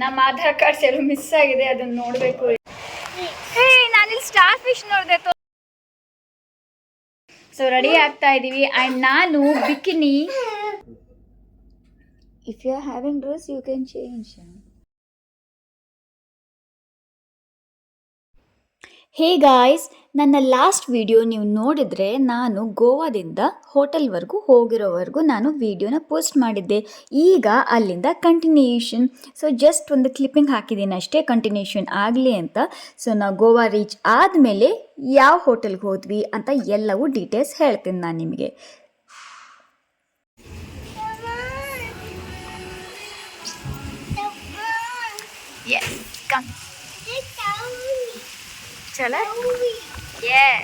ನಮ್ಮ ಆಧಾರ್ ಕಾರ್ಡ್ಸ್ ಎಲ್ಲೂ ಮಿಸ್ ಆಗಿದೆ, ಅದನ್ನ ನೋಡಬೇಕು. ನಾನಿಲ್ಲಿ ಸ್ಟಾರ್ ಫಿಶ್ ನೋಡಿದೆ. ಸೊ ರೆಡಿ ಆಗ್ತಾ ಇದೀವಿ. ಆ್ಯಂಡ್ ನಾನು bikini. If you are having dress you can change. Hey guys, ನನ್ನ ಲಾಸ್ಟ್ ವಿಡಿಯೋ ನೀವು ನೋಡಿದರೆ ನಾನು ಗೋವಾದಿಂದ ಹೋಟೆಲ್ವರೆಗೂ ಹೋಗಿರೋವರೆಗೂ ನಾನು ವಿಡಿಯೋನ ಪೋಸ್ಟ್ ಮಾಡಿದ್ದೆ. ಈಗ ಅಲ್ಲಿಂದ ಕಂಟಿನ್ಯೂಷನ್. ಸೊ ಜಸ್ಟ್ ಒಂದು ಕ್ಲಿಪ್ಪಿಂಗ್ ಹಾಕಿದ್ದೀನಿ ಅಷ್ಟೇ, ಕಂಟಿನ್ಯೂಷನ್ ಆಗಲಿ ಅಂತ. ಸೊ ನಾವು ಗೋವಾ ರೀಚ್ ಆದಮೇಲೆ ಯಾವ ಹೋಟೆಲ್ಗೆ ಹೋದ್ವಿ ಅಂತ ಎಲ್ಲವೂ ಡೀಟೇಲ್ಸ್ ಹೇಳ್ತೀನಿ ನಾನು ನಿಮಗೆ. चला yes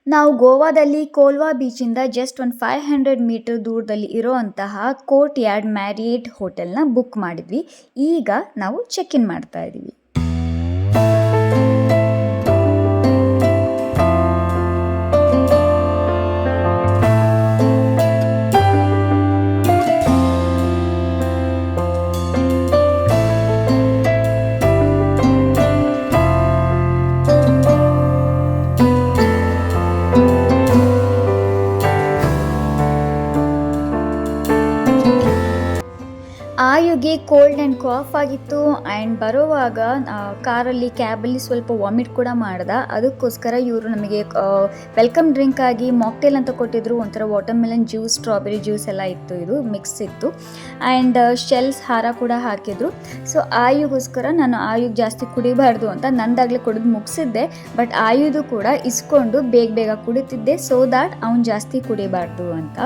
ನಾವು ಗೋವಾದಲ್ಲಿ ಕೋಲ್ವಾ ಬೀಚಿಂದ ಜಸ್ಟ್ ಒಂದು 500 ಮೀಟರ್ ದೂರದಲ್ಲಿ ಇರೋಂತಹ ಕೋರ್ಟ್ ಯಾರ್ಡ್ ಮ್ಯಾರಿಯೇಟ್ ಹೋಟೆಲ್ನ ಬುಕ್ ಮಾಡಿದ್ವಿ. ಈಗ ನಾವು ಚೆಕ್ ಇನ್ ಮಾಡ್ತಾ ಇದ್ದೀವಿ. ಆಯುಗೆ ಕೋಲ್ಡ್ ಆ್ಯಂಡ್ ಕಾಫ್ ಆಗಿತ್ತು. ಆ್ಯಂಡ್ ಬರೋವಾಗ ಕಾರಲ್ಲಿ ಕ್ಯಾಬಲ್ಲಿ ಸ್ವಲ್ಪ ವಾಮಿಟ್ ಕೂಡ ಮಾಡ್ದ. ಅದಕ್ಕೋಸ್ಕರ ಇವರು ನಮಗೆ ವೆಲ್ಕಮ್ ಡ್ರಿಂಕ್ ಆಗಿ ಮಾಕ್ಟೇಲ್ ಅಂತ ಕೊಟ್ಟಿದ್ರು. ಒಂಥರ water melon juice, strawberry juice ಎಲ್ಲ ಇತ್ತು, ಇದು ಮಿಕ್ಸ್ ಇತ್ತು. ಆ್ಯಂಡ್ ಶೆಲ್ಸ್ ಹಾರ ಕೂಡ ಹಾಕಿದ್ರು. ಸೊ ಆಯುಗೋಸ್ಕರ ನಾನು ಆಯುಗೆ ಜಾಸ್ತಿ ಕುಡಿಬಾರ್ದು ಅಂತ ನಂದಾಗಲೇ ಕುಡಿದು ಮುಗಿಸಿದ್ದೆ. ಬಟ್ ಆಯುದು ಕೂಡ ಇಸ್ಕೊಂಡು ಬೇಗ ಕುಡಿತಿದ್ದೆ, ಸೊ ದ್ಯಾಟ್ ಅವ್ನು ಜಾಸ್ತಿ ಕುಡಿಬಾರ್ದು ಅಂತ.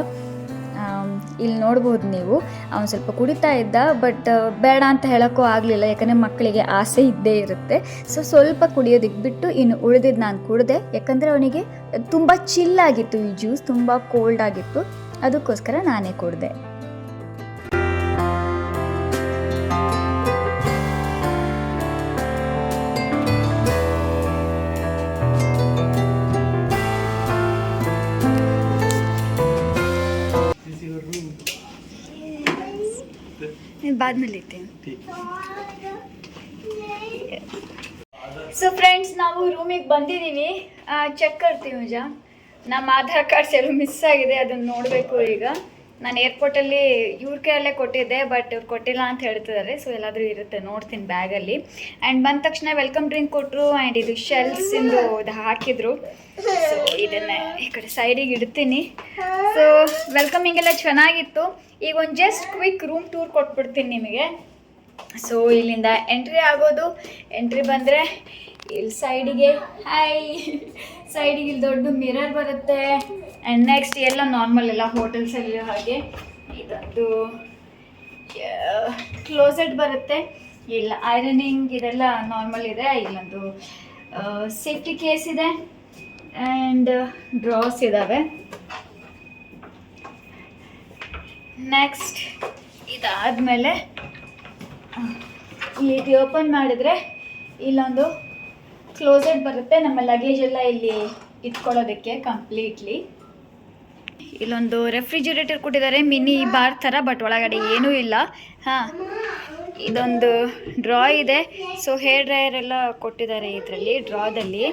ಇಲ್ಲಿ ನೋಡ್ಬೋದು ನೀವು, ಅವನು ಸ್ವಲ್ಪ ಕುಡಿತಾ ಇದ್ದ. ಬಟ್ ಬೇಡ ಅಂತ ಹೇಳೋಕ್ಕೂ ಆಗಲಿಲ್ಲ, ಯಾಕಂದರೆ ಮಕ್ಕಳಿಗೆ ಆಸೆ ಇದ್ದೇ ಇರುತ್ತೆ. ಸೊ ಸ್ವಲ್ಪ ಕುಡಿಯೋದಕ್ಕೆ ಬಿಟ್ಟು ಇನ್ನು ಉಳಿದಿದ್ದು ನಾನು ಕುಡಿದೆ. ಯಾಕಂದರೆ ಅವನಿಗೆ ತುಂಬ ಚಿಲ್ಲಾಗಿತ್ತು, ಈ ಜ್ಯೂಸ್ ತುಂಬ ಕೋಲ್ಡ್ ಆಗಿತ್ತು, ಅದಕ್ಕೋಸ್ಕರ ನಾನೇ ಕುಡಿದೆ. बाद में लेते हैं. ಸೊ ಫ್ರೆಂಡ್ಸ್, ನಾವು ರೂಮಿಗೆ ಬಂದಿದ್ದೀವಿ. ಚೆಕ್ ಮಾಡ್ತೀವಿ ಜಾ, ನಮ್ಮ ಆಧಾರ್ ಕಾರ್ಡ್ಸ್ ಎಲ್ಲೂ ಮಿಸ್ ಆಗಿದೆ, ಅದನ್ನು ನೋಡಬೇಕು. ಈಗ ನಾನು ಏರ್ಪೋರ್ಟಲ್ಲಿ ಇವ್ರ ಕೈಯಲ್ಲೇ ಕೊಟ್ಟಿದ್ದೆ, ಬಟ್ ಇವ್ರು ಕೊಟ್ಟಿಲ್ಲ ಅಂತ ಹೇಳ್ತಿದ್ದಾರೆ. ಸೊ ಎಲ್ಲಾದರೂ ಇರುತ್ತೆ, ನೋಡ್ತೀನಿ ಬ್ಯಾಗಲ್ಲಿ. ಆ್ಯಂಡ್ ಬಂದ ತಕ್ಷಣ ವೆಲ್ಕಮ್ ಡ್ರಿಂಕ್ ಕೊಟ್ಟರು. ಆ್ಯಂಡ್ ಇದು ಶೆಲ್ಸಿಂದು ಇದು ಹಾಕಿದ್ರು. ಸೊ ಇದನ್ನು ಈ ಕಡೆ ಸೈಡಿಗೆ ಇಡ್ತೀನಿ. ಸೊ ವೆಲ್ಕಮಿಂಗ್ ಎಲ್ಲ ಚೆನ್ನಾಗಿತ್ತು. ಈಗ ಒಂದು ಜಸ್ಟ್ ಕ್ವಿಕ್ ರೂಮ್ ಟೂರ್ ಕೊಟ್ಬಿಡ್ತೀನಿ ನಿಮಗೆ. ಸೊ ಇಲ್ಲಿಂದ ಎಂಟ್ರಿ ಆಗೋದು. ಎಂಟ್ರಿ ಬಂದರೆ ಇಲ್ಲಿ ಸೈಡಿಗೆ ಸೈಡಿಗೆ ಇಲ್ಲಿ ದೊಡ್ಡ ಮಿರರ್ ಬರುತ್ತೆ. ಆ್ಯಂಡ್ ನೆಕ್ಸ್ಟ್ ಎಲ್ಲ ನಾರ್ಮಲ್, ಎಲ್ಲ ಹೋಟೆಲ್ಸಲ್ಲಿ ಹಾಗೆ ಇದೊಂದು ಕ್ಲೋಸೆಟ್ ಬರುತ್ತೆ. ಇಲ್ಲ ಐರನಿಂಗ್ ಇದೆಲ್ಲ ನಾರ್ಮಲ್ ಇದೆ. ಇಲ್ಲೊಂದು ಸೇಫ್ಟಿ ಕೇಸ್ ಇದೆ ಆ್ಯಂಡ್ ಡ್ರಾಸ್ ಇದ್ದಾವೆ. ನೆಕ್ಸ್ಟ್ ಇದಾದಮೇಲೆ ಇಲ್ಲಿ ಓಪನ್ ಮಾಡಿದರೆ ಇಲ್ಲೊಂದು ಕ್ಲೋಸೆಟ್ ಬರುತ್ತೆ, ನಮ್ಮ ಲಗೇಜ್ ಎಲ್ಲ ಇಲ್ಲಿ ಇಟ್ಕೊಳ್ಳೋದಕ್ಕೆ ಕಂಪ್ಲೀಟ್ಲಿ. ಇಲ್ಲೊಂದು ರೆಫ್ರಿಜಿರೇಟರ್ ಕೊಟ್ಟಿದ್ದಾರೆ, ಮಿನಿ ಬಾರ್ ಥರ, ಬಟ್ ಒಳಗಡೆ ಏನೂ ಇಲ್ಲ. ಇದೊಂದು ಡ್ರಾ ಇದೆ. ಸೊ ಹೇರ್ ಡ್ರೈಯರ್ ಎಲ್ಲ ಕೊಟ್ಟಿದ್ದಾರೆ ಇದರಲ್ಲಿ, ಡ್ರಾದಲ್ಲಿ.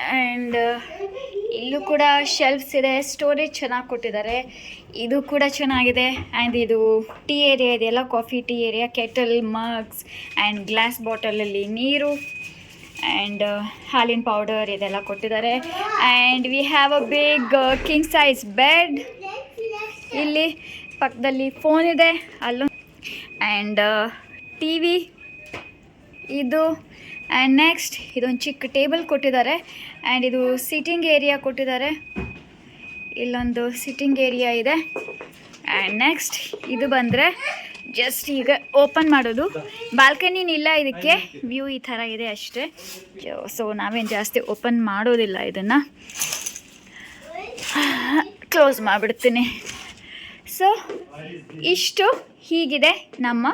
ಆ್ಯಂಡ್ ಇಲ್ಲೂ ಕೂಡ ಶೆಲ್ಫ್ಸ್ ಇದೆ, ಸ್ಟೋರೇಜ್ ಚೆನ್ನಾಗಿ ಕೊಟ್ಟಿದ್ದಾರೆ. ಇದು ಕೂಡ ಚೆನ್ನಾಗಿದೆ. ಆ್ಯಂಡ್ ಇದು ಟೀ ಏರಿಯಾ ಇದೆಯಲ್ಲ, coffee tea area, kettle, mugs and glass ಬಾಟಲಲ್ಲಿ ನೀರು ಆ್ಯಂಡ್ ಹಾಲಿನ ಪೌಡರ್ ಇದೆಲ್ಲ ಕೊಟ್ಟಿದ್ದಾರೆ. And we have a big king size bed. ಇಲ್ಲಿ ಪಕ್ಕದಲ್ಲಿ ಫೋನ್ ಇದೆ, ಅಲ್ಲೂ. ಆ್ಯಂಡ್ ಟಿ ವಿ ಇದು. ಆ್ಯಂಡ್ ನೆಕ್ಸ್ಟ್ ಇದೊಂದು ಚಿಕ್ಕ ಟೇಬಲ್ ಕೊಟ್ಟಿದ್ದಾರೆ. ಆ್ಯಂಡ್ ಇದು ಸಿಟ್ಟಿಂಗ್ ಏರಿಯಾ ಕೊಟ್ಟಿದ್ದಾರೆ, ಇಲ್ಲೊಂದು ಸಿಟ್ಟಿಂಗ್ ಏರಿಯಾ ಇದೆ. ಆ್ಯಂಡ್ ನೆಕ್ಸ್ಟ್ ಇದು ಬಂದರೆ ಜಸ್ಟ್ ಈಗ ಓಪನ್ ಮಾಡೋದು. ಬಾಲ್ಕನಿನಿಲ್ಲ ಇದಕ್ಕೆ, ವ್ಯೂ ಈ ಥರ ಇದೆ ಅಷ್ಟೇ. ಸೊ ನಾವೇನು ಜಾಸ್ತಿ ಓಪನ್ ಮಾಡೋದಿಲ್ಲ ಇದನ್ನು, ಕ್ಲೋಸ್ ಮಾಡಿಬಿಡ್ತೀನಿ. ಸೊ ಇಷ್ಟು ಹೀಗಿದೆ ನಮ್ಮ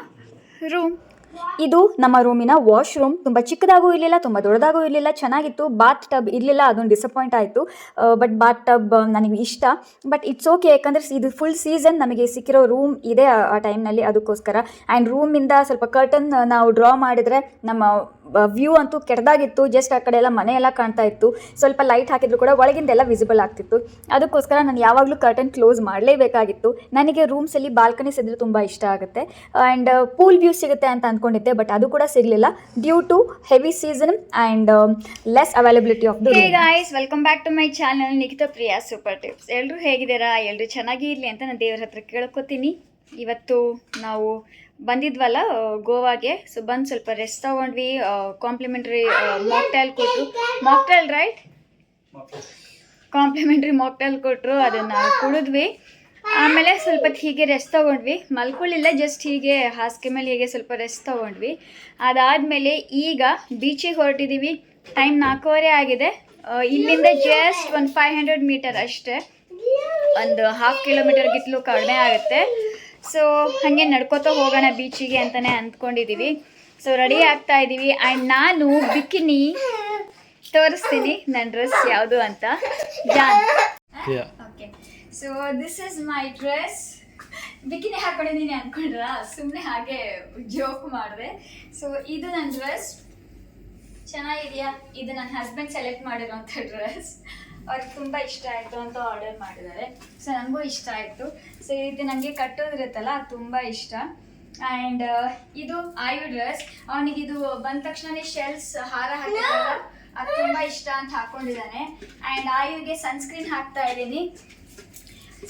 ರೂಮ್. ಇದು ನಮ್ಮ ರೂಮಿನ ವಾಶ್ರೂಮ್. ತುಂಬ ಚಿಕ್ಕದಾಗೂ ಇರಲಿಲ್ಲ, ತುಂಬ ದೊಡ್ಡದಾಗೂ ಇರಲಿಲ್ಲ, ಚೆನ್ನಾಗಿತ್ತು. ಬಾತ್ ಟಬ್ ಇರಲಿಲ್ಲ, ಅದೊಂದು ಡಿಸಪಾಯಿಂಟ್ ಆಯಿತು. ಬಟ್ ಬಾತ್ ಟಬ್ ನನಗೆ ಇಷ್ಟ. ಬಟ್ ಇಟ್ಸ್ ಓಕೆ, ಯಾಕಂದರೆ ಇದು ಫುಲ್ ಸೀಸನ್ ನಮಗೆ ಸಿಕ್ಕಿರೋ ರೂಮ್ ಇದೆ ಆ ಟೈಮ್ನಲ್ಲಿ, ಅದಕ್ಕೋಸ್ಕರ. ಆ್ಯಂಡ್ ರೂಮಿಂದ ಸ್ವಲ್ಪ ಕರ್ಟನ್ ನಾವು ಡ್ರಾ ಮಾಡಿದರೆ ನಮ್ಮ ವ್ಯೂ ಅಂತೂ ಕೆಟ್ಟದಾಗಿತ್ತು. ಜಸ್ಟ್ ಆ ಕಡೆ ಎಲ್ಲ ಮನೆ ಎಲ್ಲ ಕಾಣ್ತಾ ಇತ್ತು. ಸ್ವಲ್ಪ ಲೈಟ್ ಹಾಕಿದ್ರು ಕೂಡ ಒಳಗಿಂದೆಲ್ಲ ವಿಸಿಬಲ್ ಆಗ್ತಿತ್ತು. ಅದಕ್ಕೋಸ್ಕರ ನಾನು ಯಾವಾಗಲೂ ಕರ್ಟನ್ ಕ್ಲೋಸ್ ಮಾಡಲೇಬೇಕಾಗಿತ್ತು. ನನಗೆ ರೂಮ್ಸಲ್ಲಿ ಬಾಲ್ಕನೀಸ್ ಇದ್ದರೆ ತುಂಬ ಇಷ್ಟ ಆಗುತ್ತೆ. ಆ್ಯಂಡ್ ಪೂಲ್ ವ್ಯೂ ಸಿಗುತ್ತೆ ಅಂತ ಅಂದ್ಕೊಂಡಿದ್ದೆ, ಬಟ್ ಅದು ಕೂಡ ಸಿಗಲಿಲ್ಲ due to heavy season and less availability of the room. Hey guys, welcome back to my channel Nikhita Priya super tips. ಎಲ್ಲರೂ ಹೇಗಿದ್ದೀರಾ? ಎಲ್ಲರೂ ಚೆನ್ನಾಗಿ ಇರಲಿ ಅಂತ ನಾನು ದೇವ್ರ ಹತ್ರ ಕೇಳ್ಕೊತೀನಿ. ಇವತ್ತು ನಾವು ಬಂದಿದ್ವಲ್ಲ ಗೋವಾಗೆ, ಸೊ ಬಂದು ಸ್ವಲ್ಪ ರೆಸ್ಟ್ ತೊಗೊಂಡ್ವಿ. ಕಾಂಪ್ಲಿಮೆಂಟ್ರಿ ಮಾಕ್ಟೈಲ್ ಕೊಟ್ಟರು. Mocktail right? ಕಾಂಪ್ಲಿಮೆಂಟ್ರಿ ಮಾಕ್ಟೈಲ್ ಕೊಟ್ಟರು, ಅದನ್ನು ಕುಡಿದ್ವಿ. ಆಮೇಲೆ ಸ್ವಲ್ಪ ಹೀಗೆ ರೆಸ್ಟ್ ತೊಗೊಂಡ್ವಿ. ಮಲ್ಕೊಳ್ಳಿಲ್ಲ, ಜಸ್ಟ್ ಹೀಗೆ ಹಾಸಿಗೆ ಮೇಲೆ ಹೀಗೆ ಸ್ವಲ್ಪ ರೆಸ್ಟ್ ತೊಗೊಂಡ್ವಿ. ಅದಾದಮೇಲೆ ಈಗ ಬೀಚಿಗೆ ಹೊರಟಿದ್ದೀವಿ. ಟೈಮ್ 4:15 ಆಗಿದೆ. ಇಲ್ಲಿಂದ ಜಸ್ಟ್ ಒಂದು 500 ಮೀಟರ್ ಅಷ್ಟೇ, ಒಂದು 1/2 ಕಿಲೋಮೀಟರ್ಗಿಂತಲೂ ಕಡಿಮೆ ಆಗುತ್ತೆ. ಸೊ ಹಾಗೆ ನಡ್ಕೋತಾ ಹೋಗೋಣ ಬೀಚಿಗೆ ಅಂತಲೇ ಅಂದ್ಕೊಂಡಿದ್ದೀವಿ. ಸೊ ರೆಡಿ ಆಗ್ತಾ ಇದ್ದೀವಿ. ಆ್ಯಂಡ್ ನಾನು ಬಿಕಿನಿ ತೋರಿಸ್ತೀನಿ ನನ್ನ ಡ್ರೆಸ್ ಯಾವುದು ಅಂತ. ಜಾನ್, okay, so this is my dress. Bikini ಹಾಕೊಂಡಿದ್ದೀನಿ ಅಂದ್ಕೊಂಡ್ರ? ಸುಮ್ಮನೆ ಹಾಗೆ ಜೋಕ್ ಮಾಡಿದೆ. ಸೊ ಇದು ನನ್ನ ಡ್ರೆಸ್, ಚೆನ್ನಾಗಿದೆಯಾ? ಇದು ನನ್ನ ಹಸ್ಬೆಂಡ್ ಸೆಲೆಕ್ಟ್ ಮಾಡಿರೋಂಥ ಡ್ರೆಸ್. ಅವ್ರಿಗೆ ತುಂಬ ಇಷ್ಟ ಆಯಿತು ಅಂತ ಆರ್ಡರ್ ಮಾಡಿದ್ದಾರೆ. ಸೊ ನನಗೂ ಇಷ್ಟ ಆಯಿತು. ಸೊ ಇದು ನನಗೆ ಕಟ್ಟೋದಿರುತ್ತಲ್ಲ, ಅದು ತುಂಬ ಇಷ್ಟ. ಆ್ಯಂಡ್ ಇದು ಆಯು ಡ್ರೆಸ್. ಅವನಿಗಿದು ಬಂದ ತಕ್ಷಣವೇ ಶೆಲ್ಸ್ ಹಾರ ಹಾಕಿದ್ದಾರಲ್ಲ, ಅದು ತುಂಬ ಇಷ್ಟ ಅಂತ ಹಾಕ್ಕೊಂಡಿದ್ದಾನೆ. ಆ್ಯಂಡ್ ಆಯುಗೆ ಸನ್ಸ್ಕ್ರೀನ್ ಹಾಕ್ತಾ ಇದ್ದೀನಿ.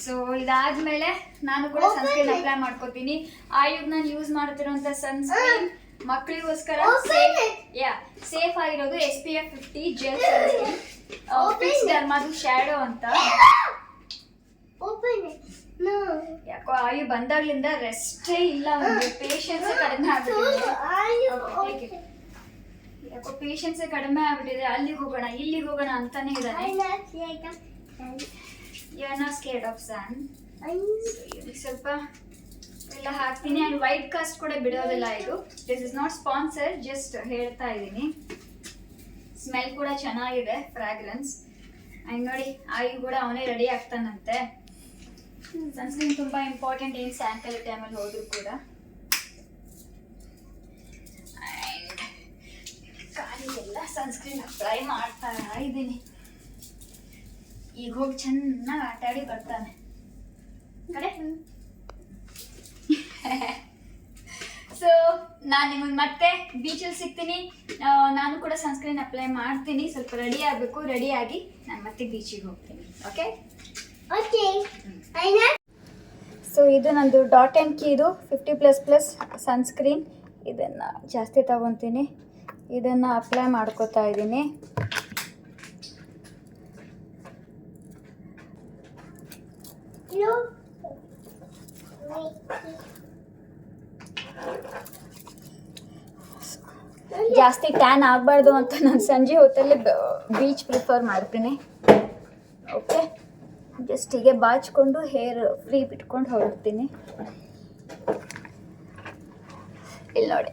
ಸೊ ಇದಾದಮೇಲೆ ನಾನು ಕೂಡ ಸನ್ಸ್ಕ್ರೀನ್ ಅಪ್ಲೈ ಮಾಡ್ಕೋತೀನಿ. ಆಯುಗ್ ನಾನು ಯೂಸ್ ಮಾಡ್ತಿರೋಂಥ ಸನ್ಸ್ಕ್ರೀನ್ ಮಕ್ಕಳಿಗೋಸ್ಕರ ಸೇಫ್ ಆಗಿರೋದು SPF 50 ಜೆಲ್ ಸನ್ಸ್ಕ್ರೀನ್. ಫಿಕ್ಸ್ ಡರ್ಮಾದು ಶ್ಯಾಡೋ ಅಂತ. ಯಾಕೋ ಆಯು ಬಂದಾಗ್ಲಿಂದ ರೆಸ್ಟೇ ಇಲ್ಲ, ಒಂದು ಪೇಷನ್ಸೇ ಕಡಿಮೆ ಆಗ್ಬಿಟ್ಟಿದೆ. ಯಾಕೋ ಪೇಷನ್ಸೇ ಕಡಿಮೆ ಆಗ್ಬಿಟ್ಟಿದೆ. ಅಲ್ಲಿಗೆ ಹೋಗೋಣ ಇಲ್ಲಿಗೆ ಹೋಗೋಣ ಅಂತಾನೆ ಇದ್ದಾನೆ. You are not scared of sun. ಸ್ವಲ್ಪ ಎಲ್ಲ ಹಾಕ್ತೀನಿ. ಆ್ಯಂಡ್ ವೈಟ್ ಕಾಸ್ಟ್ ಕೂಡ ಬಿಡೋದಿಲ್ಲ ಇದು. This is not sponsor, just ಹೇಳ್ತಾ ಇದ್ದೀನಿ. ಸ್ಮೆಲ್ ಕೂಡ ಚೆನ್ನಾಗಿದೆ, ಫ್ರಾಗ್ರೆನ್ಸ್. ಆ್ಯಂಡ್ ನೋಡಿ, ಆಯು ಕೂಡ ಅವನೇ ರೆಡಿ ಆಗ್ತಾನಂತೆ. ಸನ್ಸ್ಕ್ರೀನ್ ತುಂಬ ಇಂಪಾರ್ಟೆಂಟ್, ಏನು ಸ್ಯಾಂಕಲ್ ಟೈಮಲ್ಲಿ ಹೋದ್ರು ಕೂಡ. ಆ್ಯಂಡ್ ಕಾಲಿಗೆಲ್ಲ ಸನ್ಸ್ಕ್ರೀನ್ ಅಪ್ಲೈ ಮಾಡ್ತಾ ಇದ್ದೀನಿ. ಈಗ ಹೋಗಿ ಚೆನ್ನಾಗಿ ಆಟಾಡಿ ಬರ್ತಾನೆ ಕಡೆ. ಸೊ ನಾನು ನಿಮಗೆ ಮತ್ತೆ ಬೀಚಲ್ಲಿ ಸಿಗ್ತೀನಿ. ನಾನು ಕೂಡ ಸನ್ಸ್ಕ್ರೀನ್ ಅಪ್ಲೈ ಮಾಡ್ತೀನಿ. ಸ್ವಲ್ಪ ರೆಡಿ ಆಗಬೇಕು. ರೆಡಿ ಆಗಿ ನಾನು ಮತ್ತೆ ಬೀಚಿಗೆ ಹೋಗ್ತೀನಿ. Okay okay. ಸೊ ಇದು ನಂದು ಡಾಟ್ ಆ್ಯಂಡ್ ಕೀದು 50++ ಸನ್ಸ್ಕ್ರೀನ್. ಇದನ್ನು ಜಾಸ್ತಿ ತಗೊತೀನಿ. ಇದನ್ನು ಅಪ್ಲೈ ಮಾಡ್ಕೋತಾ ಇದ್ದೀನಿ. ಜಾಸ್ತಿ ಟ್ಯಾನ್ ಆಗಬಾರ್ದು ಅಂತ ನಾನು ಸಂಜೆ ಹೊತ್ತಲ್ಲಿ ಬೀಚ್ ಪ್ರಿಫರ್ ಮಾಡ್ತೀನಿ. ಓಕೆ, ಜಸ್ಟ್ ಹೀಗೆ ಬಾಚ್ಕೊಂಡು ಹೇರ್ ಫ್ರೀ ಬಿಟ್ಕೊಂಡು ಹೊರಡ್ತೀನಿ. ಇಲ್ಲಿ ನೋಡಿ,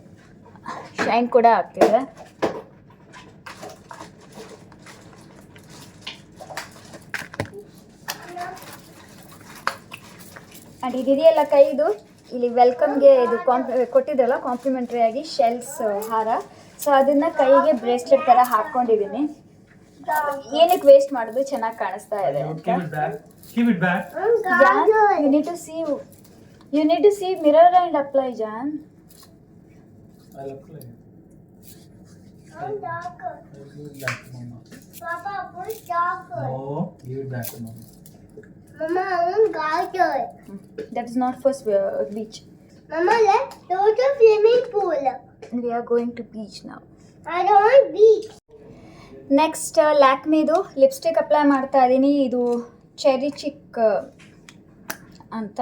ಶೈನ್ ಕೂಡ ಆಗ್ತಿದೆ. ಆ್ಯಂಡ್ ಇದೆಯಲ್ಲ ಕೈದು, ಇಲ್ಲಿ ವೆಲ್ಕಮ್ಗೆ ಇದು ಕೊಟ್ಟಿದ್ರಲ್ಲ ಕಾಂಪ್ಲಿಮೆಂಟ್ರಿ ಆಗಿ ಶೆಲ್ಸ್ ಹಾರ. ಸೊ ಅದನ್ನು ಕೈಗೆ ಬ್ರೇಸ್ಲೆಟ್ ಥರ ಹಾಕ್ಕೊಂಡಿದ್ದೀನಿ. ಏನಕ್ಕೆ ವೇಸ್ಟ್ ಮಾಡೋದು, ಚೆನ್ನಾಗಿ ಕಾಣಿಸ್ತಾ ಇದೆ ಅಂತ. You need to see mirror and apply. ಜಾನ್, Mama, I want garden. That is not for beach. Mama, let's go to swimming pool. We are going to beach now. I don't want beach. Next ಲ್ಯಾಕ್ಮಿದು lipstick apply ಮಾಡ್ತಾ ಇದ್ದೀನಿ. ಇದು cherry ಚಿಕ್ ಅಂತ.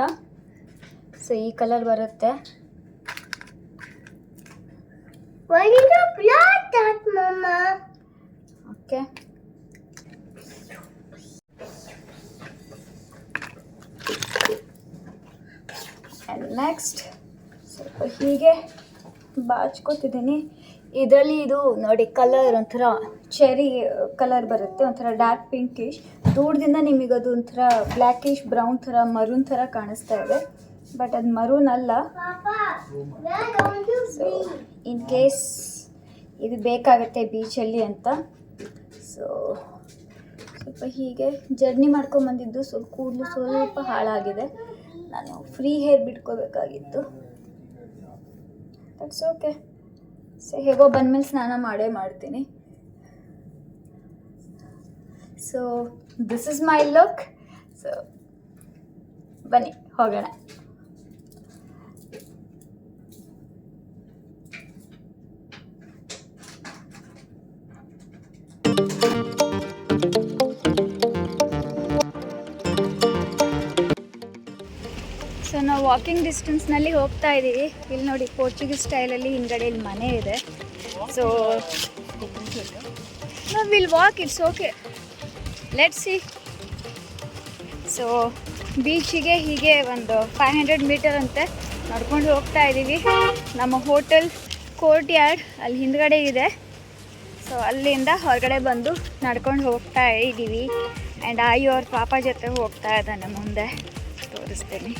So ಈ colour ಬರುತ್ತೆ. Why did you apply that, Mama? Okay, next ಸ್ವಲ್ಪ ಹೀಗೆ ಬಾಚ್ಕೋತಿದ್ದೀನಿ. ಇದರಲ್ಲಿ ಇದು ನೋಡಿ ಕಲರ್ ಒಂಥರ ಚೆರಿ ಕಲರ್ ಬರುತ್ತೆ, ಒಂಥರ ಡಾರ್ಕ್ ಪಿಂಕಿಶ್. ದೂರದಿಂದ ನಿಮಗೆ ಅದು ಒಂಥರ ಬ್ಲ್ಯಾಕಿಶ್ ಬ್ರೌನ್ ಥರ ಮರೂನ್ ಥರ ಕಾಣಿಸ್ತಾ ಇದೆ, ಬಟ್ ಅದು ಮರೂನ್ ಅಲ್ಲ. ಸೊ ಇನ್ ಕೇಸ್ ಇದು ಬೇಕಾಗುತ್ತೆ ಬೀಚಲ್ಲಿ ಅಂತ, ಸೊ ಸ್ವಲ್ಪ ಹೀಗೆ ಜರ್ನಿ ಮಾಡ್ಕೊಂಬಂದಿದ್ದು. ಸ್ವಲ್ಪ ಕೂದಲು ಸ್ವಲ್ಪ ಹಾಳಾಗಿದೆ, ನಾನು ಫ್ರೀ ಹೇರ್ ಬಿಟ್ಕೋಬೇಕಾಗಿತ್ತು. That's okay. ಸೊ ಹೇಗೋ ಬಂದಮೇಲೆ ಸ್ನಾನ ಮಾಡೇ ಮಾಡ್ತೀನಿ. So this is my look. So ಬನ್ನಿ ಹೋಗೋಣ. ಸೊ ನಾವು ವಾಕಿಂಗ್ ಡಿಸ್ಟೆನ್ಸ್ನಲ್ಲಿ ಹೋಗ್ತಾ ಇದ್ದೀವಿ. ಇಲ್ಲಿ ನೋಡಿ ಪೋರ್ಚುಗೀಸ್ ಸ್ಟೈಲಲ್ಲಿ ಹಿಂದ್ಗಡೆ ಇಲ್ಲಿ ಮನೆ ಇದೆ. ಸೊ ನಾವು will walk, it's okay, let's see. So ಬೀಚಿಗೆ ಹೀಗೆ ಒಂದು 500 ಮೀಟರ್ ಅಂತೆ ನಡ್ಕೊಂಡು ಹೋಗ್ತಾ ಇದ್ದೀವಿ. ನಮ್ಮ ಹೋಟೆಲ್ ಕೋರ್ಟ್ ಯಾರ್ಡ್ ಅಲ್ಲಿ ಹಿಂದ್ಗಡೆ ಇದೆ. ಸೊ ಅಲ್ಲಿಂದ ಹೊರಗಡೆ ಬಂದು ನಡ್ಕೊಂಡು ಹೋಗ್ತಾ ಇದ್ದೀವಿ. ಆ್ಯಂಡ್ ಆಯು ಅವ್ರ ಪಾಪ ಜೊತೆ ಹೋಗ್ತಾ ಇದ್ದಾನೆ, ಮುಂದೆ ತೋರಿಸ್ತೀನಿ.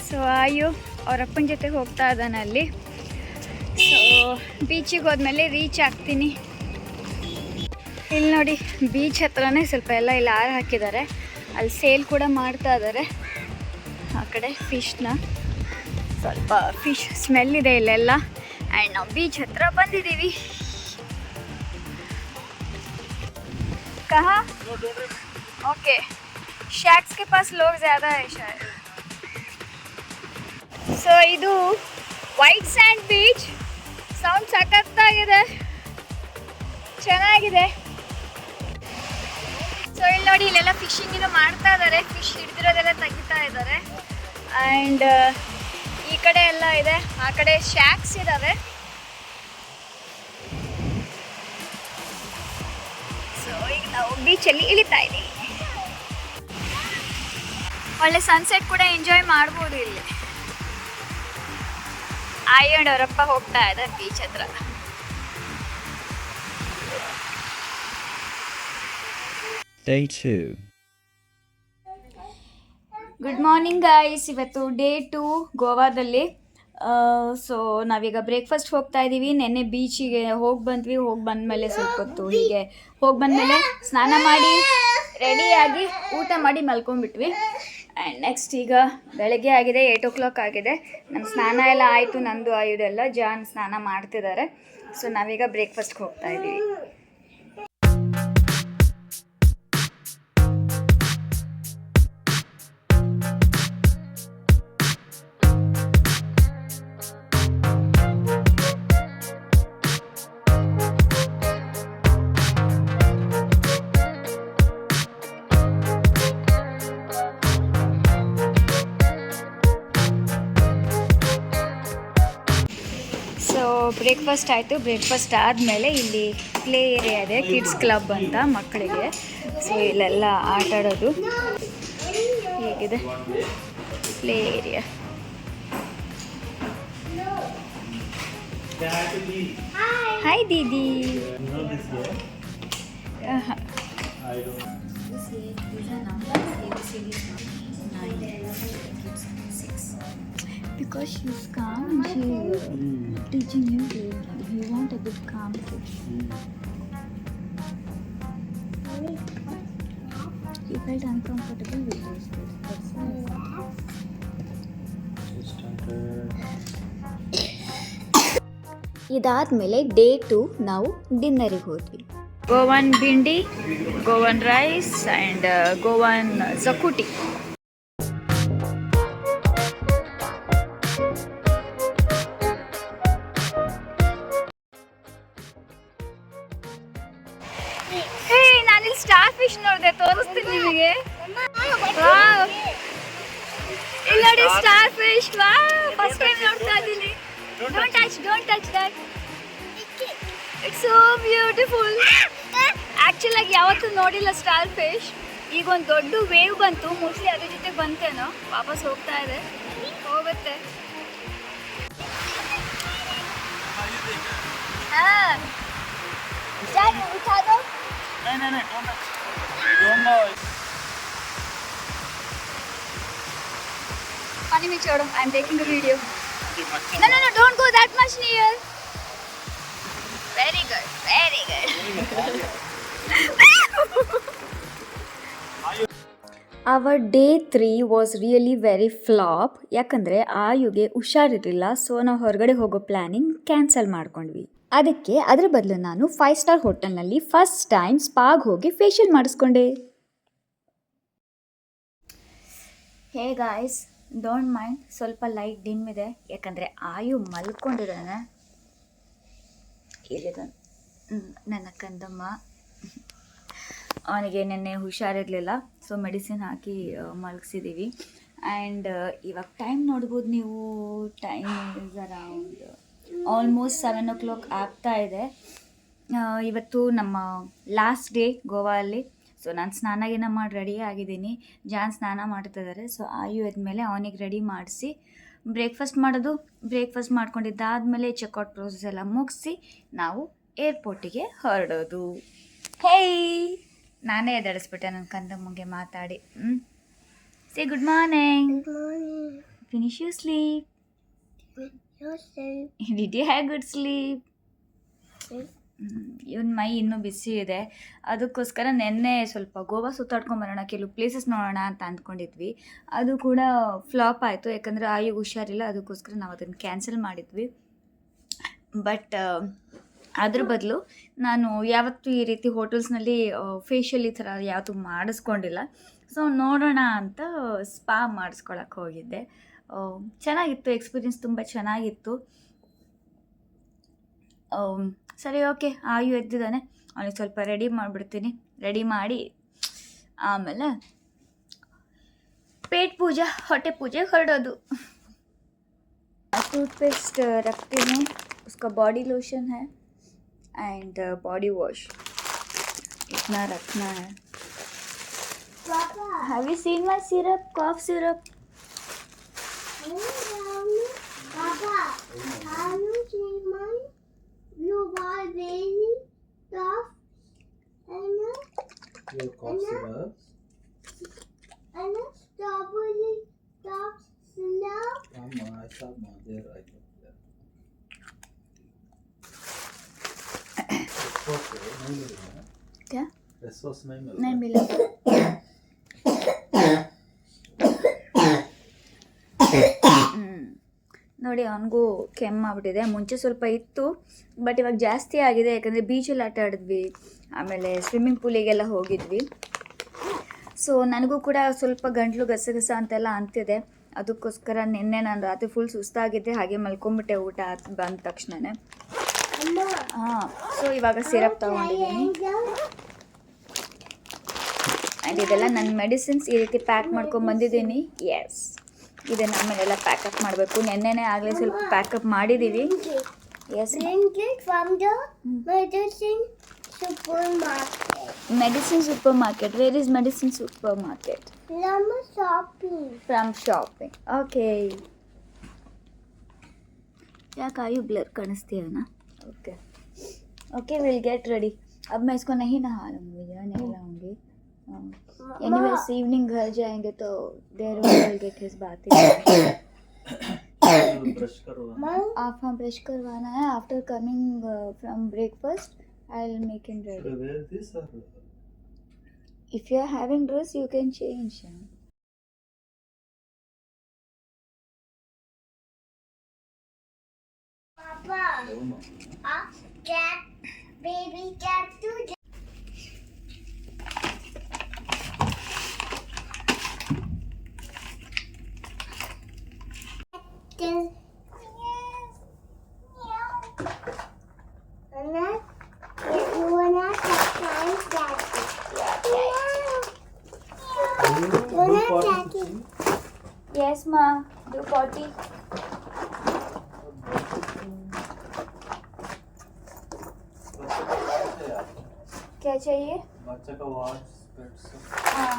ಸೊ ಆಯು ಅವ್ರ ಅಪ್ಪನ ಜೊತೆ ಹೋಗ್ತಾ ಇದ್ದಾನೆ ಅಲ್ಲಿ. ಸೊ ಬೀಚಿಗೆ ಹೋದ್ಮೇಲೆ ರೀಚ್ ಆಗ್ತೀನಿ. ಇಲ್ಲಿ ನೋಡಿ ಬೀಚ್ ಹತ್ರನೇ ಸ್ವಲ್ಪ ಎಲ್ಲ ಇಲ್ಲಿ ಆರು ಹಾಕಿದ್ದಾರೆ, ಅಲ್ಲಿ ಸೇಲ್ ಕೂಡ ಮಾಡ್ತಾ ಇದ್ದಾರೆ. ಆ ಕಡೆ ಫಿಶ್ನ ಸ್ವಲ್ಪ ಫಿಶ್ ಸ್ಮೆಲ್ ಇದೆ ಇಲ್ಲೆಲ್ಲ. ಆ್ಯಂಡ್ ನಾವು ಬೀಚ್ ಹತ್ರ ಬಂದಿದ್ದೀವಿ. कहाँ? ओके, शैक्स के पास लोग ज़्यादा है शायद. ಸೊ ಇದು ವೈಟ್ ಸ್ಯಾಂಡ್ ಬೀಚ್. ಸೌಂಡ್ ಸಖತ್ತಾಗಿದೆ, ಚೆನ್ನಾಗಿದೆ. ಸೊ ಇಲ್ಲಿ ನೋಡಿ ಇಲ್ಲೆಲ್ಲ ಫಿಶಿಂಗಿನ ಮಾಡ್ತಾ ಇದ್ದಾರೆ, ಫಿಶ್ ಹಿಡಿದಿರೋದೆಲ್ಲ ತೆಗಿತಾ ಇದ್ದಾರೆ. ಆ್ಯಂಡ್ ಈ ಕಡೆ ಎಲ್ಲ ಇದೆ, ಆ ಕಡೆ ಶ್ಯಾಕ್ಸ್ ಇದ್ದಾವೆ. ಸೊ ಈಗ ನಾವು ಬೀಚಲ್ಲಿ ಇಳಿತಾ ಇದ್ದೀವಿ. ಒಳ್ಳೆ ಸನ್ಸೆಟ್ ಕೂಡ ಎಂಜಾಯ್ ಮಾಡ್ಬೋದು ಇಲ್ಲಿ. ಆಯಂಡ್ ಅವರಪ್ಪ ಹೋಗ್ತಾ ಇದ್ದಾರೆ ಬೀಚ್ ಹತ್ರ. Day 2. Good morning guys. ಇವತ್ತು ಡೇ 2 ಗೋವಾದಲ್ಲಿ. ಸೊ ನಾವೀಗ ಬ್ರೇಕ್ಫಾಸ್ಟ್ ಹೋಗ್ತಾ ಇದ್ದೀವಿ. ನೆನ್ನೆ ಬೀಚಿಗೆ ಹೋಗಿ ಬಂದ್ವಿ. ಹೋಗಿ ಬಂದಮೇಲೆ ಸ್ವಲ್ಪ ಹೊತ್ತು ಹೀಗೆ ಹೋಗಿ ಬಂದಮೇಲೆ ಸ್ನಾನ ಮಾಡಿ ರೆಡಿಯಾಗಿ ಊಟ ಮಾಡಿ ಮಲ್ಕೊಂಡ್ಬಿಟ್ವಿ. ಆ್ಯಂಡ್ ನೆಕ್ಸ್ಟ್ ಈಗ ಬೆಳಗ್ಗೆ ಆಗಿದೆ, 8 o'clock ಆಗಿದೆ. ನಮ್ಮ ಸ್ನಾನ ಎಲ್ಲ ಆಯಿತು, ನಂದು ಆಯುದೆಲ್ಲ. ಜಾನ್ ಸ್ನಾನ ಮಾಡ್ತಿದ್ದಾರೆ. ಸೊ ನಾವೀಗ ಬ್ರೇಕ್ಫಾಸ್ಟ್ಗೆ ಹೋಗ್ತಾ ಇದ್ದೀವಿ. ಬ್ರೇಕ್ಫಾಸ್ಟ್ ಆಯಿತು. ಬ್ರೇಕ್ಫಾಸ್ಟ್ ಆದಮೇಲೆ ಇಲ್ಲಿ ಪ್ಲೇ ಏರಿಯಾ ಇದೆ, ಕಿಡ್ಸ್ ಕ್ಲಬ್ ಅಂತ ಮಕ್ಕಳಿಗೆ. ಸೊ ಇಲ್ಲೆಲ್ಲ ಆಟ ಆಡೋದು ಹೇಗಿದೆ play area. Hi Didi. Because she's calm and she's teaching you if you want a good calm fish. You felt uncomfortable with this fish. That's nice. ಇದಾದ್ಮೇಲೆ ಡೇ 2 ನಾವು ಡಿನ್ನರಿಗೆ ಹೋದ್ವಿ. Goan bhindi, Goan rice and Goan xacuti. ನಾನಿಲ್ಲಿ star fish ನೋಡಿದೆ, ತೋರಿಸ್ತೀನಿ ನಿಮಗೆ. ಇಲ್ಲಿ ನೋಡಿ ಸ್ಟಾರ್ ಫಿಶ್. ಫಸ್ಟ್ ಟೈಮ್ ನೋಡ್ತಾ ಇದ್ದೀನಿ. Don't touch that. It's so beautiful. Actually ಆಗಿ ಯಾವತ್ತೂ ನೋಡಿಲ್ಲ ಸ್ಟಾರ್ ಫಿಶ್. ಈಗ ಒಂದು ದೊಡ್ಡ ವೇವ್ ಬಂತು, ಮೋಸ್ಟ್ಲಿ ಅದ್ರ ಜೊತೆ ಬಂತೇನೋ, ವಾಪಸ್ ಹೋಗ್ತಾ ಇದೆ, ಹೋಗುತ್ತೆ. हाँ जाके उठा दो. नहीं, don't touch. You don't know. पानी में छोड़ो. I am taking a video. No, don't go that much near. Very good, very good. Our day 3 was really very flop. ಯಾಕಂದರೆ ಆಯುಗೆ ಹುಷಾರಿರಲಿಲ್ಲ. ಸೊ ನಾವು ಹೊರಗಡೆ ಹೋಗೋ ಪ್ಲ್ಯಾನಿಂಗ್ ಕ್ಯಾನ್ಸಲ್ ಮಾಡ್ಕೊಂಡ್ವಿ. ಅದಕ್ಕೆ ಅದ್ರ ಬದಲು ನಾನು 5 ಸ್ಟಾರ್ ಹೋಟೆಲ್ನಲ್ಲಿ ಫಸ್ಟ್ ಟೈಮ್ ಸ್ಪಾಗ್ ಹೋಗಿ ಫೇಶಿಯಲ್ ಮಾಡಿಸ್ಕೊಂಡೆ. ಹೇ ಗಾಯ್ಸ್, ಡೋಂಟ್ ಮೈಂಡ್, ಸ್ವಲ್ಪ ಲೈಟ್ ಡಿಮ್ ಇದೆ ಯಾಕಂದರೆ ಆಯು ಮಲ್ಕೊಂಡಿದ್ದಾನೆ. ಇಲ್ಲಿದ್ದಾನೆ ನನ್ನ ಕಂದಮ್ಮ. ಅವನಿಗೆ ನೆನ್ನೆ ಹುಷಾರಿರಲಿಲ್ಲ, ಸೊ ಮೆಡಿಸಿನ್ ಹಾಕಿ ಮಲಗಿಸಿದ್ದೀವಿ. ಆ್ಯಂಡ್ ಇವಾಗ ಟೈಮ್ ನೋಡ್ಬೋದು ನೀವು. Time is around almost 7 o'clock ಆಗ್ತಾ ಇದೆ. ಇವತ್ತು ನಮ್ಮ ಲಾಸ್ಟ್ ಡೇ ಗೋವಾದಲ್ಲಿ. ಸೊ ನಾನು ಸ್ನಾನ ಮಾಡಿ ರೆಡಿ ಆಗಿದ್ದೀನಿ. ಜಾನ್ ಸ್ನಾನ ಮಾಡ್ತಿದ್ದಾರೆ. ಸೊ ಆಯು ಎದ್ಮೇಲೆ ಅವನಿಗೆ ರೆಡಿ ಮಾಡಿಸಿ ಬ್ರೇಕ್ಫಾಸ್ಟ್ ಮಾಡೋದು. ಬ್ರೇಕ್ಫಾಸ್ಟ್ ಮಾಡ್ಕೊಂಡಿದ್ದಾದಮೇಲೆ ಚೆಕ್ಔಟ್ ಪ್ರೋಸೆಸ್ ಎಲ್ಲ ಮುಗಿಸಿ ನಾವು ಏರ್ಪೋರ್ಟಿಗೆ ಹೊರಡೋದು. ಹೇಯ್, ನಾನೇ ಎದಡಿಸ್ಬಿಟ್ಟೆ ನನ್ನ ಕಂದಮ್ಮಂಗೆ ಮಾತಾಡಿ. Say good morning. Good morning. Finish you sleep. Yourself. Did you have good sleep? Yes. ಇವನ್ ಮೈ ಇನ್ನೂ ಬಿಸಿ ಇದೆ. ಅದಕ್ಕೋಸ್ಕರ ನೆನ್ನೆ ಸ್ವಲ್ಪ ಗೋವಾ ಸುತ್ತಾಡ್ಕೊಂಬರೋಣ, ಕೆಲವು ಪ್ಲೇಸಸ್ ನೋಡೋಣ ಅಂತ ಅಂದ್ಕೊಂಡಿದ್ವಿ. ಅದು ಕೂಡ ಫ್ಲಾಪ್ ಆಯಿತು, ಯಾಕಂದರೆ ಆಯು ಹುಷಾರಿಲ್ಲ. ಅದಕ್ಕೋಸ್ಕರ ನಾವು ಅದನ್ನು ಕ್ಯಾನ್ಸಲ್ ಮಾಡಿದ್ವಿ. ಬಟ್ ಅದ್ರ ಬದಲು ನಾನು ಯಾವತ್ತೂ ಈ ರೀತಿ ಹೋಟೆಲ್ಸ್ನಲ್ಲಿ ಫೇಶಿಯಲ್ ಈ ಥರ ಯಾವತ್ತೂ ಮಾಡಿಸ್ಕೊಂಡಿಲ್ಲ. ಸೊ ನೋಡೋಣ ಅಂತ ಸ್ಪಾ ಮಾಡಿಸ್ಕೊಳಕ್ಕೆ ಹೋಗಿದ್ದೆ. ಚೆನ್ನಾಗಿತ್ತು, ಎಕ್ಸ್ಪೀರಿಯನ್ಸ್ ತುಂಬ ಚೆನ್ನಾಗಿತ್ತು. ಸರಿ, ಓಕೆ, ಆಯು ಎದ್ದಿದ್ದಾನೆ. ಅವನಿಗೆ ಸ್ವಲ್ಪ ರೆಡಿ ಮಾಡಿಬಿಡ್ತೀನಿ. ರೆಡಿ ಮಾಡಿ ಆಮೇಲೆ ಪೇಟ್ ಪೂಜಾ, ಹೊಟ್ಟೆ ಪೂಜೆ ಹೊರಡೋದು. टूथपेस्ट रखती हूँ, उसका बॉडी लोशन है एंड बॉडी वॉश, इतना रखना है. Papa. Have you seen my syrup, cough syrup? Papa, have you seen my blue ball baby stuff? Your cough syrup. And a strawberry stuff syrup. Mama, I saw my there. I think there. Resvos नहीं मिल रहा है. क्या? Resvos नहीं मिल नहीं रहा. मिला. ನೋಡಿ, ಅವನಿಗೂ ಕೆಮ್ಮಾಗ್ಬಿಟ್ಟಿದೆ. ಮುಂಚೆ ಸ್ವಲ್ಪ ಇತ್ತು, ಬಟ್ ಇವಾಗ ಜಾಸ್ತಿ ಆಗಿದೆ. ಯಾಕಂದರೆ ಬೀಚಲ್ಲಿ ಆಟ ಆಡಿದ್ವಿ, ಆಮೇಲೆ ಸ್ವಿಮ್ಮಿಂಗ್ ಪೂಲಿಗೆಲ್ಲ ಹೋಗಿದ್ವಿ. ಸೊ ನನಗೂ ಕೂಡ ಸ್ವಲ್ಪ ಗಂಟ್ಲು ಗಸಗಸ ಅಂತೆಲ್ಲ ಅಂತಿದೆ. ಅದಕ್ಕೋಸ್ಕರ ನಿನ್ನೆ ನಾನು ರಾತ್ರಿ ಫುಲ್ ಸುಸ್ತಾಗಿದ್ದೆ, ಹಾಗೆ ಮಲ್ಕೊಂಬಿಟ್ಟೆ ಊಟ ಬಂದ ತಕ್ಷಣವೇ. ಹಾಂ, ಸೊ ಇವಾಗ ಸಿರಪ್ ತೊಗೊಂಡಿದ್ದೀನಿ. ಆ್ಯಂಡ್ ಇದೆಲ್ಲ ನನ್ನ ಮೆಡಿಸಿನ್ಸ್ ಈ ರೀತಿ ಪ್ಯಾಕ್ ಮಾಡ್ಕೊಂಡು ಬಂದಿದ್ದೀನಿ. ಎಸ್, ಇದನ್ನು ಆಮೇಲೆಲ್ಲ ಪ್ಯಾಕಪ್ ಮಾಡಬೇಕು. ನೆನ್ನೆನೇ ಆಗಲೇ ಸ್ವಲ್ಪ ಪ್ಯಾಕಪ್ ಮಾಡಿದ್ದೀವಿ. Yes, Drink it from the medicine supermarket. Medicine supermarket. Where is medicine supermarket? From shopping. From shopping. Okay, ಯಾಕೆ आयु ब्लर कानिस्तीयना? Okay okay, will get ready. अब मैं इसको नहीं नहा लूँगी या नहीं लाऊंगी. एनीवेज इवनिंग घर जाएंगे तो देर विल गेट हिज बात. ब्रश करो. आप हाँ, ब्रश करवाना है. After coming from breakfast I will make him ready. Wear this or If you are having dress, you can change. Papa, a cat, baby cat too. Yes ma, do potty. क्या चाहिए? बच्चा का watch pets हाँ,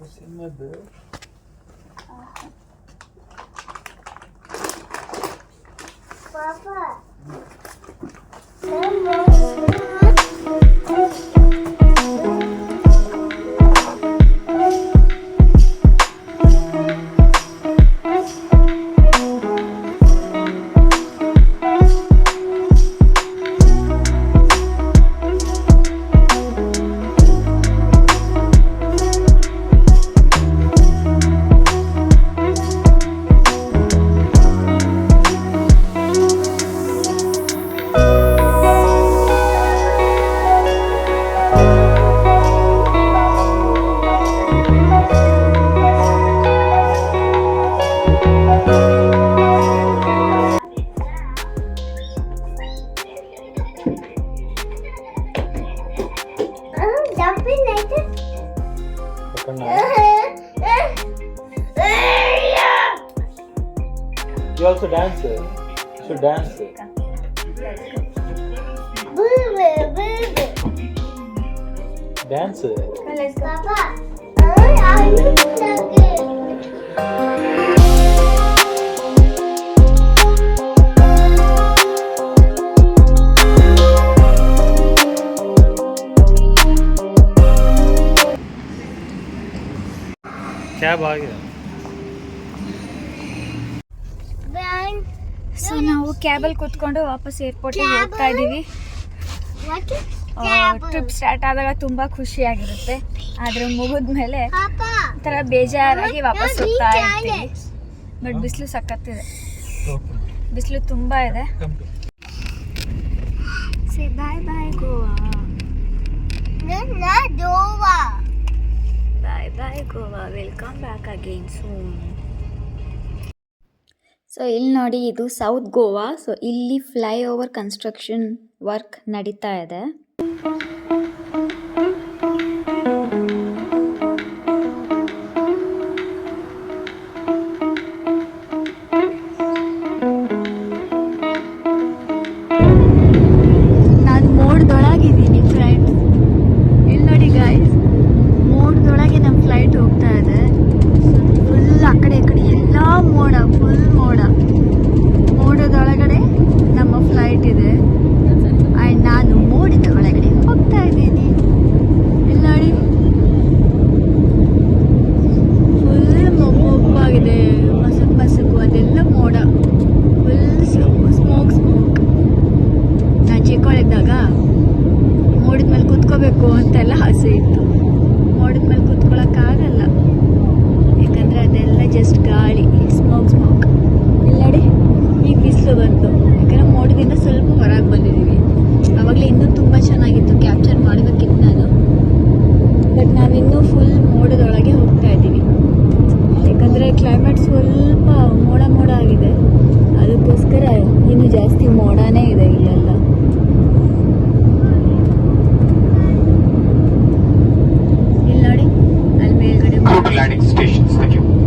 उसी में दे. Papa. Jumping like this. You also dance. You should dance. Dance. Papa, are you plugging? Cab आ गया. So ನಾವು ಕ್ಯಾಬಲ್ಲಿ ಕೂತ್ಕೊಂಡು ವಾಪಸ್ ಏರ್ಪೋರ್ಟಿಗೆ ಹೋಗ್ತಾ ಇದ್ದೀವಿ. What is cab? Trip start ಆದಾಗ ತುಂಬ ಖುಷಿಯಾಗಿರುತ್ತೆ, ಆದರೆ ಮುಗಿದ್ಮೇಲೆ Papa, ಒಂಥರ ಬೇಜಾರಾಗಿ ವಾಪಸ್ ಹೋಗ್ತಾ ಇರ್ತೀವಿ. Janet. ಬಟ್ ಬಿಸಿಲು ಸಖತ್ತಿದೆ, ಬಿಸಿಲು ತುಂಬ ಇದೆ. Say bye bye Goa, Not Dova. Bye bye Goa, welcome back again soon. So ಇಲ್ಲಿ ನೋಡಿ, ಇದು ಸೌತ್ ಗೋವಾ. ಸೊ ಇಲ್ಲಿ ಫ್ಲೈಓವರ್ ಕನ್ಸ್ಟ್ರಕ್ಷನ್ ವರ್ಕ್ ನಡೀತಾ ಇದೆ. ನಾನು ಮೋಡದೊಳಗಿದ್ದೀನಿ ಫ್ಲೈಟ್. ಇಲ್ಲಿ ನೋಡಿ ಗಾಯ್ಸ್, ಮೋಡದೊಳಗೆ ನಮ್ಮ ಫ್ಲೈಟ್ ಹೋಗ್ತಾ ಇದೆ. ಫುಲ್ ಆ ಕಡೆ ಈ ಕಡೆ ಎಲ್ಲ ಮೋಡ, ಫುಲ್ ಮೋಡ. ಮೋಡದೊಳಗಡೆ ನಮ್ಮ ಫ್ಲೈಟ್ ಇದೆ ಆ್ಯಂಡ್ ನಾನು ಮೋಡದ ಒಳಗಡೆ ಹೋಗ್ತಾ ಇದ್ದೀನಿ. ಇಲ್ಲಿ ನೋಡಿ, ಫುಲ್ ಮೊಬ್ಬಾಗಿದೆ, ಮಸುಕು ಅದೆಲ್ಲ ಮೋಡ, ಫುಲ್ ಸ್ಮೋಕ್. ನಾನು ಚಿಕ್ಕವಳಿದ್ದಾಗ ಮೋಡದ ಮೇಲೆ ಕೂತ್ಕೋಬೇಕು ಅಂತೆಲ್ಲ ಆಸೆ ಇತ್ತು. ಮೋಡದ ಮೇಲೆ ಕೂತ್ಕೊಳ್ಳೋಕ್ಕಾಗಲ್ಲ, ಯಾಕಂದರೆ ಅದೆಲ್ಲ ಜಸ್ಟ್ ಗಾಳಿ, ಸ್ಮೋಕ್. ಇಲ್ಲಿ ನೋಡಿ, ಈಗ ಬಿಸಿಲು ಬಂತು, ಯಾಕಂದರೆ ಮೋಡದಿಂದ ಸ್ವಲ್ಪ ಹೊರಗೆ ಬಂದಿದ್ದೀವಿ. ಆವಾಗಲೇ ಇನ್ನೂ ತುಂಬ ಚೆನ್ನಾಗಿತ್ತು, ಕ್ಯಾಪ್ಚರ್ ಮಾಡಬೇಕಿತ್ತು ನಾನು. ಬಟ್ ನಾವಿನ್ನೂ ಫುಲ್ ಮೋಡದೊಳಗೆ ಹೋಗ್ತಾ ಇದ್ದೀವಿ, ಯಾಕಂದರೆ ಕ್ಲೈಮೇಟ್ ಸ್ವಲ್ಪ ಮೋಡ ಆಗಿದೆ. ಅದಕ್ಕೋಸ್ಕರ ಇನ್ನೂ ಜಾಸ್ತಿ ಮೋಡನೇ ಇದೆ ಇಲ್ಲೆಲ್ಲ. ಇಲ್ಲಿ ನೋಡಿ, ಅಲ್ಲಿ ಮೇಲ್ಗಡೆ Go to landing stations. Thank you.